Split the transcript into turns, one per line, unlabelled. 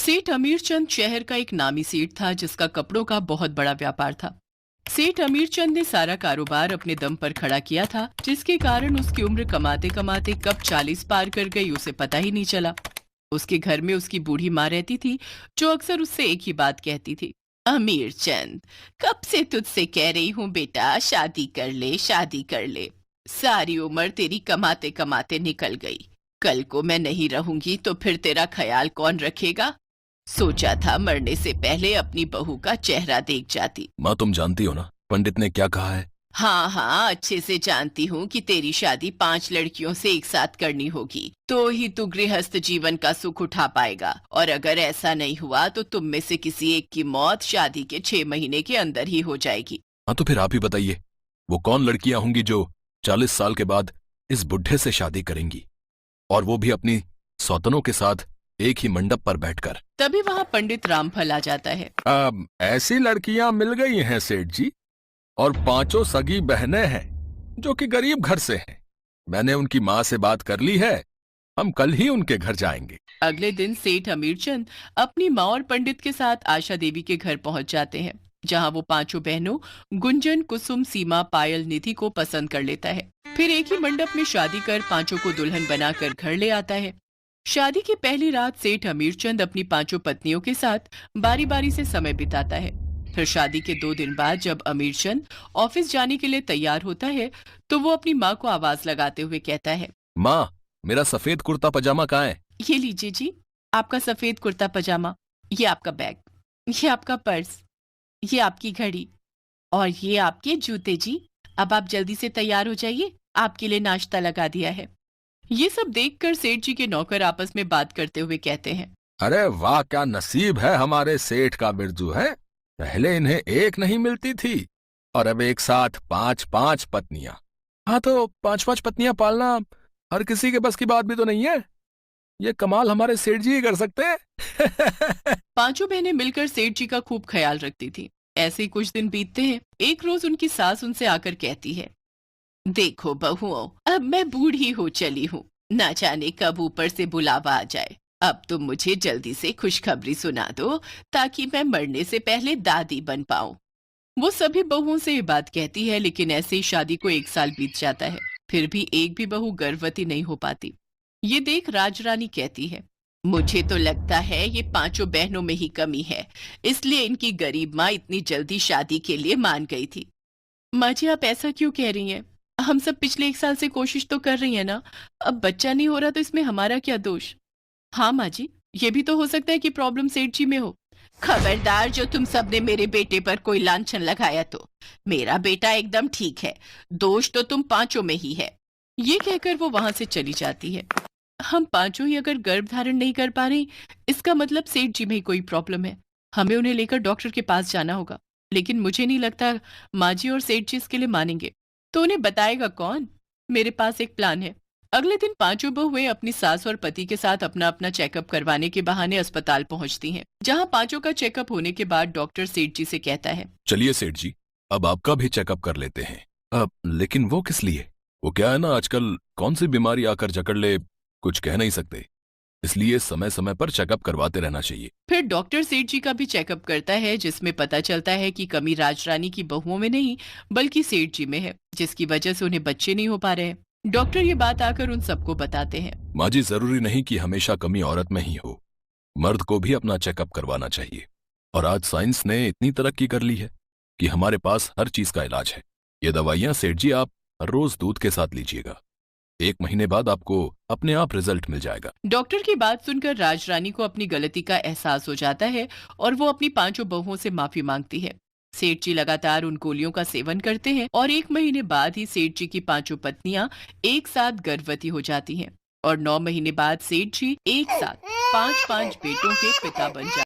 सेठ अमीरचंद शहर का एक नामी सेठ था जिसका कपड़ों का बहुत बड़ा व्यापार था। सेठ अमीरचंद ने सारा कारोबार अपने दम पर खड़ा किया था, जिसके कारण उसकी उम्र कमाते कमाते कब 40 पार कर गई उसे पता ही नहीं चला। उसके घर में उसकी बूढ़ी माँ रहती थी, जो अक्सर उससे एक ही बात कहती थी। अमीरचंद, कब से तुझसे कह रही हूँ बेटा, शादी कर ले, शादी कर ले। सारी उम्र तेरी कमाते कमाते निकल गई। कल को मैं नहीं रहूंगी तो फिर तेरा ख्याल कौन रखेगा? सोचा था मरने से पहले अपनी बहू का चेहरा देख जाती।
माँ, तुम जानती हो ना पंडित ने क्या कहा है।
हाँ हाँ, अच्छे से जानती हूँ कि तेरी शादी 5 लड़कियों से एक साथ करनी होगी, तो ही तू गृहस्थ जीवन का सुख उठा पाएगा। और अगर ऐसा नहीं हुआ तो तुम में से किसी एक की मौत शादी के 6 महीने के अंदर ही हो जाएगी।
हाँ, तो फिर आप ही बताइए, वो कौन लड़कियां होंगी जो 40 साल के बाद इस बुढ़े से शादी करेंगी, और वो भी अपनी सौतनों के साथ एक ही मंडप पर बैठकर।
तभी वहाँ पंडित रामफल आ जाता है।
अब ऐसी लड़कियां मिल गई हैं सेठ जी, और 5 सगी बहनें हैं जो कि गरीब घर से हैं। मैंने उनकी माँ से बात कर ली है, हम कल ही उनके घर जाएंगे।
अगले दिन सेठ अमीरचंद अपनी माँ और पंडित के साथ आशा देवी के घर पहुंच जाते हैं, जहां वो 5 बहनों गुंजन, कुसुम, सीमा, पायल, निधि को पसंद कर लेता है। फिर एक ही मंडप में शादी कर 5 को दुल्हन बनाकर घर ले आता है। शादी की पहली रात सेठ अमीरचंद अपनी 5 पत्नियों के साथ बारी बारी से समय बिताता है। फिर शादी के 2 दिन बाद जब अमीरचंद ऑफिस जाने के लिए तैयार होता है, तो वो अपनी माँ को आवाज लगाते हुए कहता है,
माँ, मेरा सफेद कुर्ता पजामा कहाँ है?
ये लीजिए जी, आपका सफेद कुर्ता पजामा, ये आपका बैग, ये आपका पर्स, ये आपकी घड़ी और ये आपके जूते जी। अब आप जल्दी से तैयार हो जाइए, आपके लिए नाश्ता लगा दिया है। ये सब देखकर सेठ जी के नौकर आपस में बात करते हुए कहते हैं,
अरे वाह, क्या नसीब है हमारे सेठ का बिरजू है। पहले इन्हें एक नहीं मिलती थी और अब एक साथ 5-5 पत्नियां।
हाँ, तो 5-5 पत्नियां पालना हर किसी के बस की बात भी तो नहीं है। ये कमाल हमारे सेठ जी ही कर सकते हैं।
5 बहनें मिलकर सेठ जी का खूब ख्याल रखती थी। ऐसे ही कुछ दिन बीतते हैं। एक रोज उनकी सास उनसे आकर कहती है, देखो बहुओं, अब मैं बूढ़ी हो चली हूँ, ना जाने कब ऊपर से बुलावा आ जाए। अब तुम मुझे जल्दी से खुशखबरी सुना दो, ताकि मैं मरने से पहले दादी बन पाऊं। वो सभी बहुओं से ये बात कहती है, लेकिन ऐसे ही शादी को 1 साल बीत जाता है, फिर भी एक भी बहू गर्भवती नहीं हो पाती। ये देख राजरानी कहती है, मुझे तो लगता है ये 5 बहनों में ही कमी है, इसलिए इनकी गरीब माँ इतनी जल्दी शादी के लिए मान गई थी। माँ जी, आप ऐसा क्यों कह रही हैं? हम सब पिछले 1 साल से कोशिश तो कर रही हैं ना। अब बच्चा नहीं हो रहा तो इसमें हमारा क्या दोष? हाँ माँ जी, ये भी तो हो सकता है कि प्रॉब्लम सेठ जी में हो। खबरदार, जो तुम सबने मेरे बेटे पर कोई लांछन लगाया तो। मेरा बेटा एकदम ठीक है, दोष तो तुम 5 में ही है। ये कहकर वो वहां से चली जाती है। हम 5 ही अगर गर्भ धारण नहीं कर पा रहे, इसका मतलब सेठ जी में ही कोई प्रॉब्लम है। हमें उन्हें लेकर डॉक्टर के पास जाना होगा, लेकिन मुझे नहीं लगता माँ जी और सेठ जी इसके लिए मानेंगे। तो उन्हें बताएगा कौन? मेरे पास एक प्लान है। अगले दिन 5 बहुएं अपनी सास और पति के साथ अपना अपना चेकअप करवाने के बहाने अस्पताल पहुंचती हैं, जहां 5 का चेकअप होने के बाद डॉक्टर सेठ जी से कहता है,
चलिए सेठ जी, अब आपका भी चेकअप कर लेते हैं। अब लेकिन वो किस लिए? वो क्या है ना, आजकल कौन सी बीमारी आकर जकड़ ले कुछ कह नहीं सकते, इसलिए समय समय पर चेकअप करवाते रहना चाहिए।
फिर डॉक्टर सेठ जी का भी चेकअप करता है, जिसमें पता चलता है कि कमी राजरानी की बहुओं में नहीं बल्कि सेठ जी में है, जिसकी वजह से उन्हें बच्चे नहीं हो पा रहे हैं। डॉक्टर ये बात आकर उन सबको बताते हैं।
माँ जी, जरूरी नहीं कि हमेशा कमी औरत में ही हो, मर्द को भी अपना चेकअप करवाना चाहिए। और आज साइंस ने इतनी तरक्की कर ली है कि हमारे पास हर चीज का इलाज है। ये दवाइयाँ सेठ जी आप रोज दूध के साथ लीजिएगा, 1 महीने बाद आपको अपने आप रिजल्ट मिल जाएगा।
डॉक्टर की बात सुनकर राजरानी को अपनी गलती का एहसास हो जाता है और वो अपनी 5 बहुओं से माफी मांगती है। सेठ जी लगातार उन गोलियों का सेवन करते हैं और 1 महीने बाद ही सेठ जी की 5 पत्नियां एक साथ गर्भवती हो जाती हैं और 9 महीने बाद सेठ जी एक साथ 5-5 बेटों के पिता बन जाते हैं।